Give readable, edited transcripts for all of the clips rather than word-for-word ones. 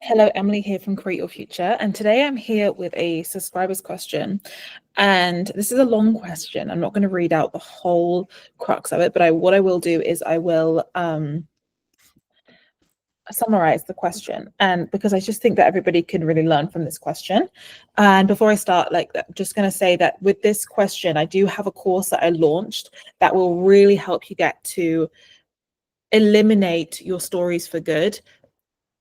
Hello, Emily here from Create Your Future, and today I'm here with a subscriber's question. And this is a long question. I'm not going to read out the whole crux of it, but what I will do is I will summarize the question, and because I just think that everybody can really learn from this question. And before I start, I'm just going to say that with this question, I do have a course that I launched that will really help you get to eliminate your stories for good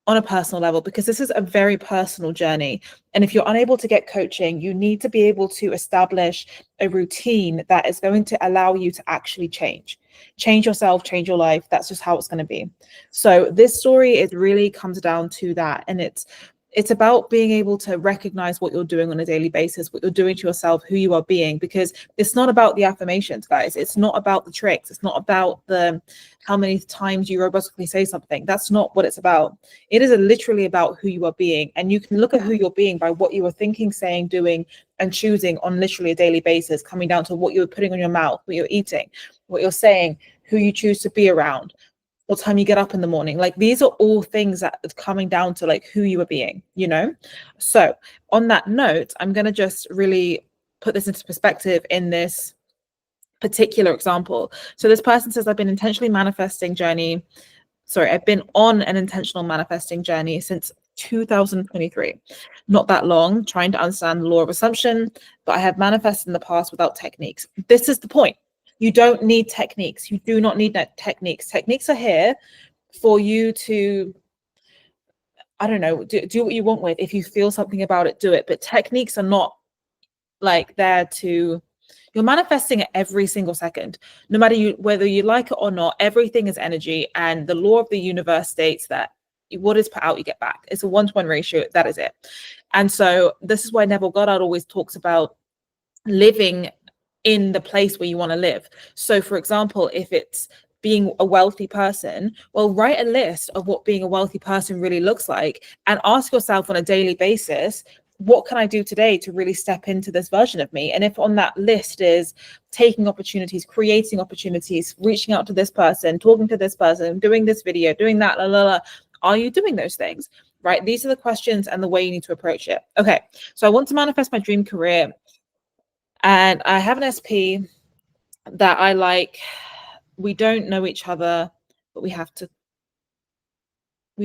on a personal level, because this is a very personal journey. And if you're unable to get coaching, you need to be able to establish a routine that is going to allow you to actually change yourself, change your life. That's just how it's going to be. So this story, it really comes down to that. And it's about being able to recognize what you're doing on a daily basis, what you're doing to yourself, who you are being, because it's not about the affirmations, guys. It's not about the tricks. It's not about how many times you robotically say something. That's not what it's about. It is literally about who you are being. And you can look at who you're being by what you are thinking, saying, doing, and choosing on literally a daily basis, coming down to what you're putting on your mouth, what you're eating, what you're saying, who you choose to be around, what time you get up in the morning. Like, these are all things that are coming down to like who you are being, you know? So on that note, I'm going to just really put this into perspective in this particular example. So this person says, I've been on an intentional manifesting journey since 2023. Not that long, trying to understand the law of assumption, but I have manifested in the past without techniques. This is the point. You don't need techniques. You do not need techniques. Techniques are here for you to, I don't know, do what you want with. If you feel something about it, do it. But techniques are not like there to, you're manifesting it every single second, no matter whether you like it or not. Everything is energy, and the law of the universe states that what is put out, you get back. It's a 1-to-1 ratio. That is it. And so this is why Neville Goddard always talks about living in the place where you want to live. So for example, if it's being a wealthy person, well, write a list of what being a wealthy person really looks like, and ask yourself on a daily basis, what can I do today to really step into this version of me? And if on that list is taking opportunities, creating opportunities, reaching out to this person, talking to this person, doing this video, doing that, are you doing those things? Right? These are the questions and the way you need to approach it. Okay, so I want to manifest my dream career, and I have an SP that I like. We don't know each other, but we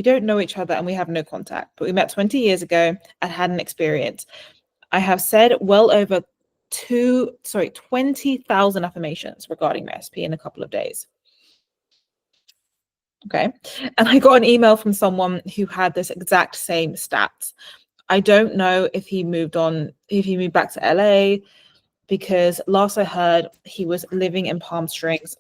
don't know each other and we have no contact, but we met 20 years ago and had an experience. I have said well over 20,000 affirmations regarding my SP in a couple of days. Okay. And I got an email from someone who had this exact same stats. I don't know if he moved back to LA, because last I heard he was living in Palm Springs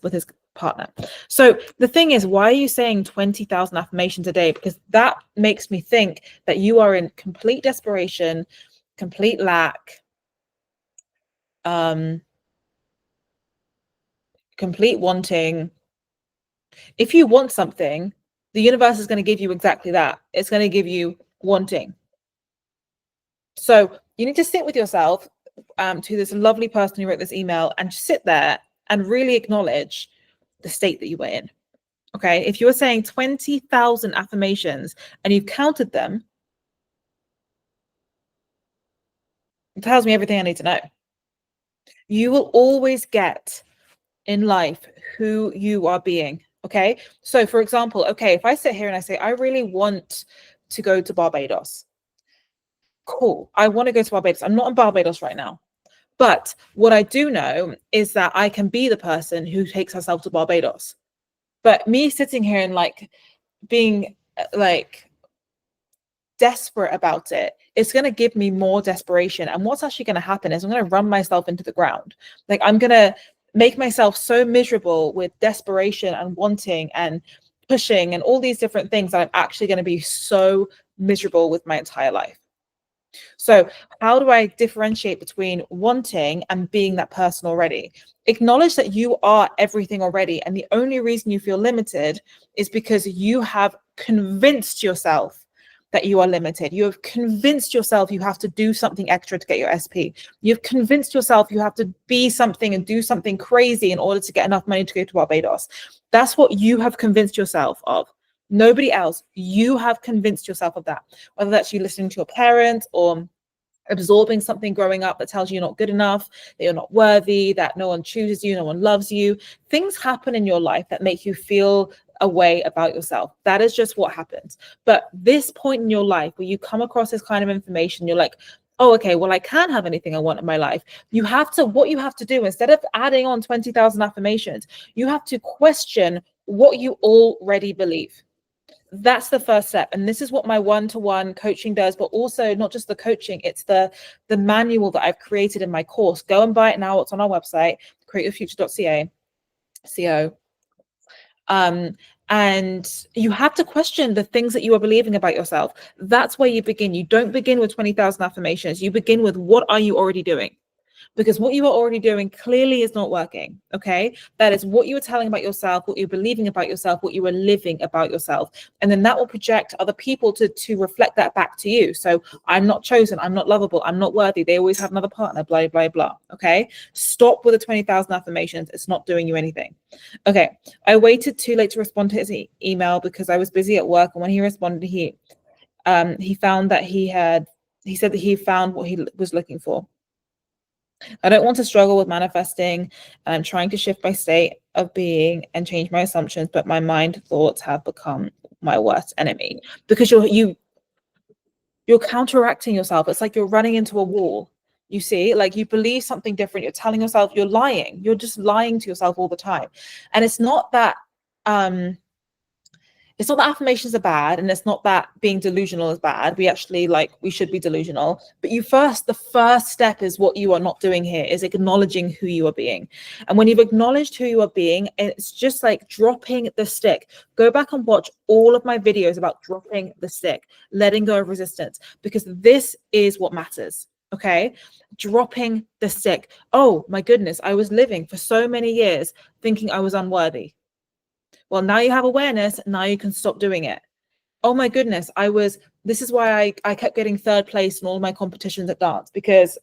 with his partner. So the thing is, why are you saying 20,000 affirmations a day? Because that makes me think that you are in complete desperation, complete lack, complete wanting. If you want something, the universe is going to give you exactly that. It's going to give you wanting. So you need to sit with yourself, to this lovely person who wrote this email, and just sit there and really acknowledge the state that you were in. Okay, if you're saying 20,000 affirmations and you've counted them, it tells me everything I need to know. You will always get in life who you are being. Okay, so for example, okay, if I sit here and I say, I really want to go to Barbados. Cool, I want to go to Barbados. I'm not in Barbados right now. But what I do know is that I can be the person who takes herself to Barbados. But me sitting here and like being like desperate about it, it's going to give me more desperation. And what's actually going to happen is I'm going to run myself into the ground. Like, I'm going to make myself so miserable with desperation and wanting and pushing and all these different things that I'm actually going to be so miserable with my entire life. So how do I differentiate between wanting and being that person already? Acknowledge that you are everything already. And the only reason you feel limited is because you have convinced yourself that you are limited. You have convinced yourself you have to do something extra to get your SP. You've convinced yourself you have to be something and do something crazy in order to get enough money to go to Barbados. That's what you have convinced yourself of. Nobody else. You have convinced yourself of that, whether that's you listening to your parents or absorbing something growing up that tells you you're not good enough, that you're not worthy, that no one chooses you, no one loves you. Things happen in your life that make you feel a way about yourself. That is just what happens. But this point in your life where you come across this kind of information, you're like, oh, okay, well, I can have anything I want in my life. What you have to do, instead of adding on 20,000 affirmations, you have to question what you already believe. That's the first step. And this is what my one-to-one coaching does, but also not just the coaching, it's the manual that I've created in my course. Go and buy it now. It's on our website, createyourfuture.ca. And you have to question the things that you are believing about yourself. That's where you begin. You don't begin with 20,000 affirmations. You begin with, what are you already doing? Because what you are already doing clearly is not working. Okay, that is what you are telling about yourself, what you're believing about yourself, what you are living about yourself, and then that will project other people to reflect that back to you. So I'm not chosen, I'm not lovable, I'm not worthy, they always have another partner, blah blah blah. Okay, stop with the 20,000 affirmations. It's not doing you anything. Okay, I waited too late to respond to his email because I was busy at work, and when he responded, he found that he said that he found what he was looking for. I don't want to struggle with manifesting, and I'm trying to shift my state of being and change my assumptions, but my mind thoughts have become my worst enemy, because you're counteracting yourself. It's like you're running into a wall. You see, like, you believe something different. You're telling yourself, you're lying. You're just lying to yourself all the time. And it's not that affirmations are bad, and it's not that being delusional is bad. We should be delusional. But the first step is what you are not doing here, is acknowledging who you are being. And when you've acknowledged who you are being, it's just like dropping the stick. Go back and watch all of my videos about dropping the stick, letting go of resistance, because this is what matters. Okay, dropping the stick. Oh my goodness, I was living for so many years thinking I was unworthy. Well, now you have awareness. Now you can stop doing it. Oh my goodness, this is why I kept getting third place in all my competitions at dance, because,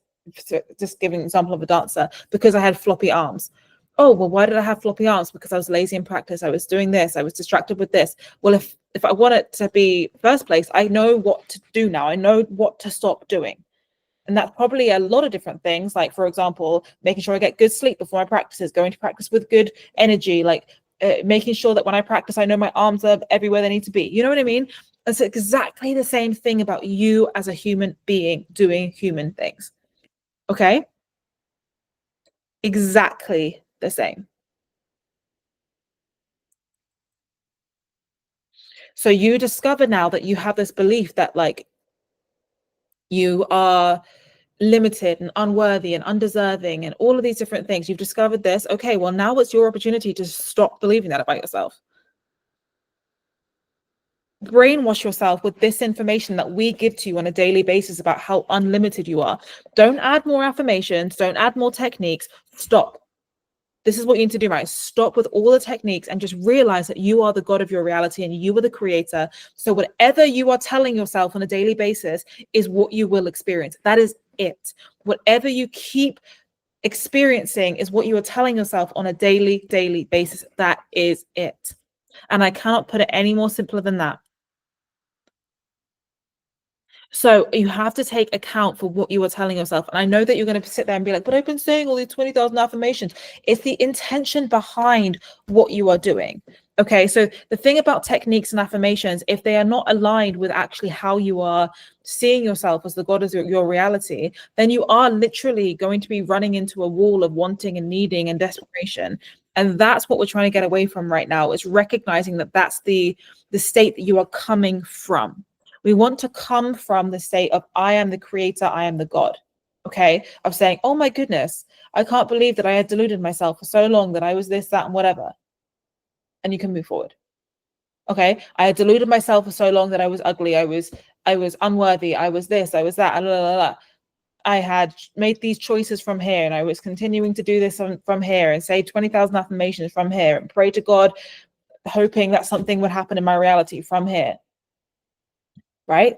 just giving an example of a dancer, because I had floppy arms. Oh, well, why did I have floppy arms? Because I was lazy in practice. I was doing this. I was distracted with this. Well, if I want it to be first place, I know what to do now. I know what to stop doing. And that's probably a lot of different things. Like, for example, making sure I get good sleep before my practices, going to practice with good energy, like making sure that when I practice, I know my arms are everywhere they need to be. You know what I mean? It's exactly the same thing about you as a human being doing human things. Okay? Exactly the same. So you discover now that you have this belief that, like, you are limited and unworthy and undeserving and all of these different things. You've discovered this. Okay, well, now it's your opportunity to stop believing that about yourself. Brainwash yourself with this information that we give to you on a daily basis about how unlimited you are. Don't add more affirmations. Don't add more techniques. Stop. This is what you need to do, right? Stop with all the techniques and just realize that you are the God of your reality and you are the creator. So whatever you are telling yourself on a daily basis is what you will experience. That is it. Whatever you keep experiencing is what you are telling yourself on a daily basis. That is it. And I cannot put it any more simpler than that. So you have to take account for what you are telling yourself. And I know that you're going to sit there and be like, but I've been saying all these 20,000 affirmations. It's the intention behind what you are doing. Okay, so the thing about techniques and affirmations, if they are not aligned with actually how you are seeing yourself as the God of your reality, then you are literally going to be running into a wall of wanting and needing and desperation. And that's what we're trying to get away from right now, is recognizing that that's the state that you are coming from. We want to come from the state of, I am the creator, I am the God. Okay, of saying, oh my goodness, I can't believe that I had deluded myself for so long that I was this, that, and whatever. And you can move forward. Okay, I had deluded myself for so long that I was ugly, I was unworthy, I was this, I was that, blah, blah, blah. I had made these choices from here, and I was continuing to do this from here, and say 20,000 affirmations from here, and pray to God, hoping that something would happen in my reality from here. Right?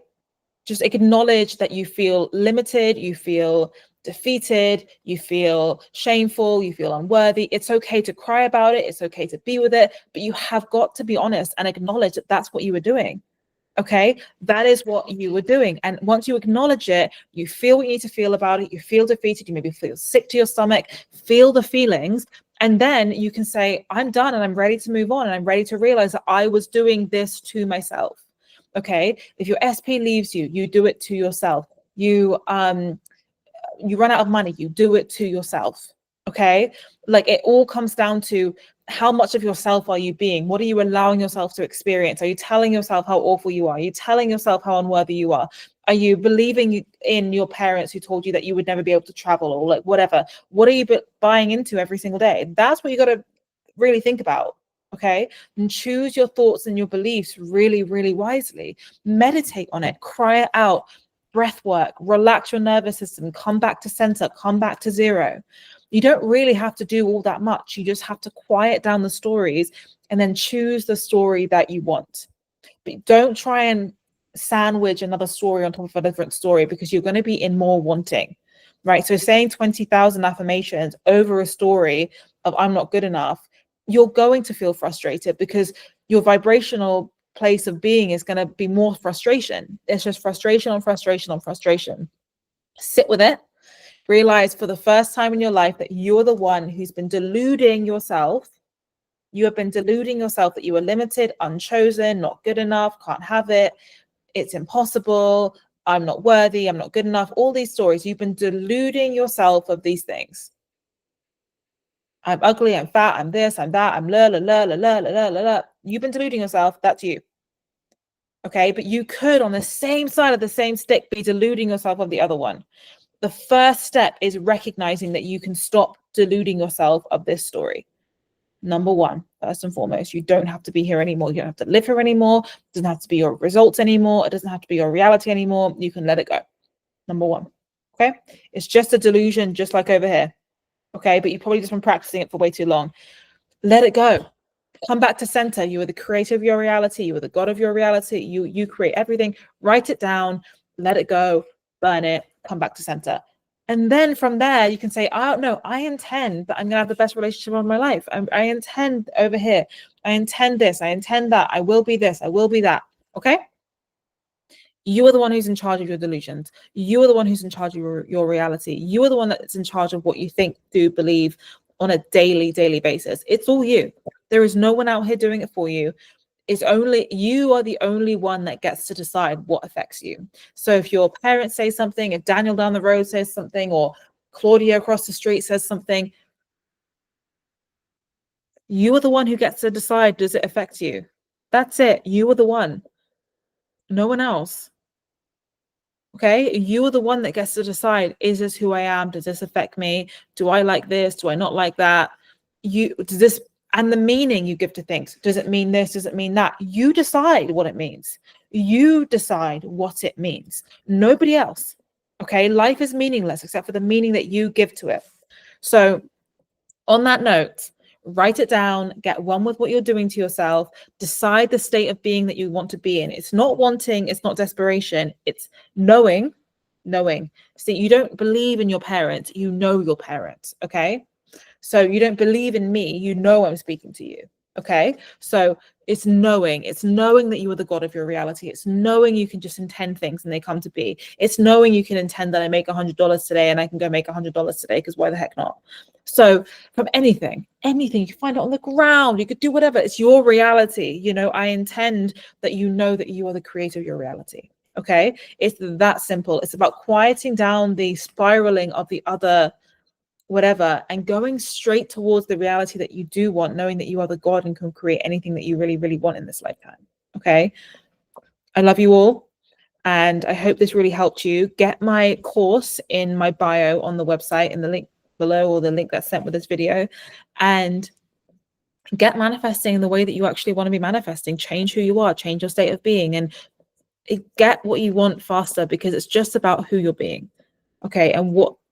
Just acknowledge that you feel limited, you feel defeated, you feel shameful, you feel unworthy. It's okay to cry about it. It's okay to be with it, but you have got to be honest and acknowledge that that's what you were doing. Okay, that is what you were doing. And once you acknowledge it, you feel what you need to feel about it. You feel defeated. You maybe feel sick to your stomach, feel the feelings. And then you can say, I'm done and I'm ready to move on. And I'm ready to realize that I was doing this to myself. Okay, if your SP leaves you, you do it to yourself. You run out of money, you do it to yourself. Okay, like it all comes down to how much of yourself are you being? What are you allowing yourself to experience? Are you telling yourself how awful you are? Are you telling yourself how unworthy you are? Are you believing in your parents who told you that you would never be able to travel, or like whatever? What are you buying into every single day? That's what you got to really think about. Okay, and choose your thoughts and your beliefs really, really wisely. Meditate on it, cry it out, breath work, relax your nervous system, come back to center, come back to zero. You don't really have to do all that much. You just have to quiet down the stories and then choose the story that you want. But don't try and sandwich another story on top of a different story, because you're going to be in more wanting, right? So saying 20,000 affirmations over a story of I'm not good enough, you're going to feel frustrated, because your vibrational place of being is going to be more frustration. It's just frustration on frustration on frustration. Sit with it. Realize for the first time in your life that you're the one who's been deluding yourself. You have been deluding yourself that you are limited, unchosen, not good enough, can't have it, it's impossible, I'm not worthy, I'm not good enough. All these stories, you've been deluding yourself of these things. I'm ugly, I'm fat, I'm this, I'm that, I'm la la la la la la la la. You've been deluding yourself. That's you. Okay, but you could, on the same side of the same stick, be deluding yourself of the other one. The first step is recognizing that you can stop deluding yourself of this story. Number one, first and foremost, you don't have to be here anymore. You don't have to live here anymore. It doesn't have to be your results anymore. It doesn't have to be your reality anymore. You can let it go. Number one. Okay, it's just a delusion, just like over here. Okay, but you've probably just been practicing it for way too long. Let it go. Come back to center. You are the creator of your reality. You are the God of your reality. You create everything. Write it down. Let it go. Burn it. Come back to center. And then from there, you can say, oh, no, I intend that I'm going to have the best relationship of my life. I intend over here. I intend this. I intend that. I will be this. I will be that. Okay? You are the one who's in charge of your delusions. You are the one who's in charge of your reality. You are the one that's in charge of what you think, do, believe on a daily basis. It's all you. There is no one out here doing it for you. It's only you are the only one that gets to decide what affects you. So if your parents say something, if Daniel down the road says something, or Claudia across the street says something, you are the one who gets to decide, does it affect you? That's it. You are the one. No one else. Okay, you are the one that gets to decide, is this who I am? Does this affect me? Do I like this? Do I not like that? Does this, and the meaning you give to things, does it mean this? Does it mean that? You decide what it means. You decide what it means. Nobody else. Okay, life is meaningless except for the meaning that you give to it. So on that note, write it down, get one with what you're doing to yourself, decide the state of being that you want to be in. It's not wanting, it's not desperation, it's knowing. So you don't believe in your parents, you know your parents, okay? So you don't believe in me, you know I'm speaking to you, okay? So it's knowing that you are the God of your reality. It's knowing you can just intend things and they come to be. It's knowing you can intend that I make $100 today and I can go make $100 today, because why the heck not? So from anything, you can find it on the ground, you could do whatever. It's your reality. You know, I intend that you know that you are the creator of your reality. Okay. It's that simple. It's about quieting down the spiraling of the other whatever and going straight towards the reality that you do want, knowing that you are the God and can create anything that you really, really want in this lifetime. Okay. I love you all. And I hope this really helped you. Get my course in my bio on the website, in the link below, or the link that's sent with this video, and get manifesting in the way that you actually want to be manifesting. Change who you are, change your state of being, and get what you want faster, because it's just about who you're being. Okay.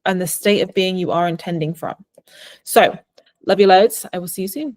And the state of being you are intending from. So love you loads. I will see you soon.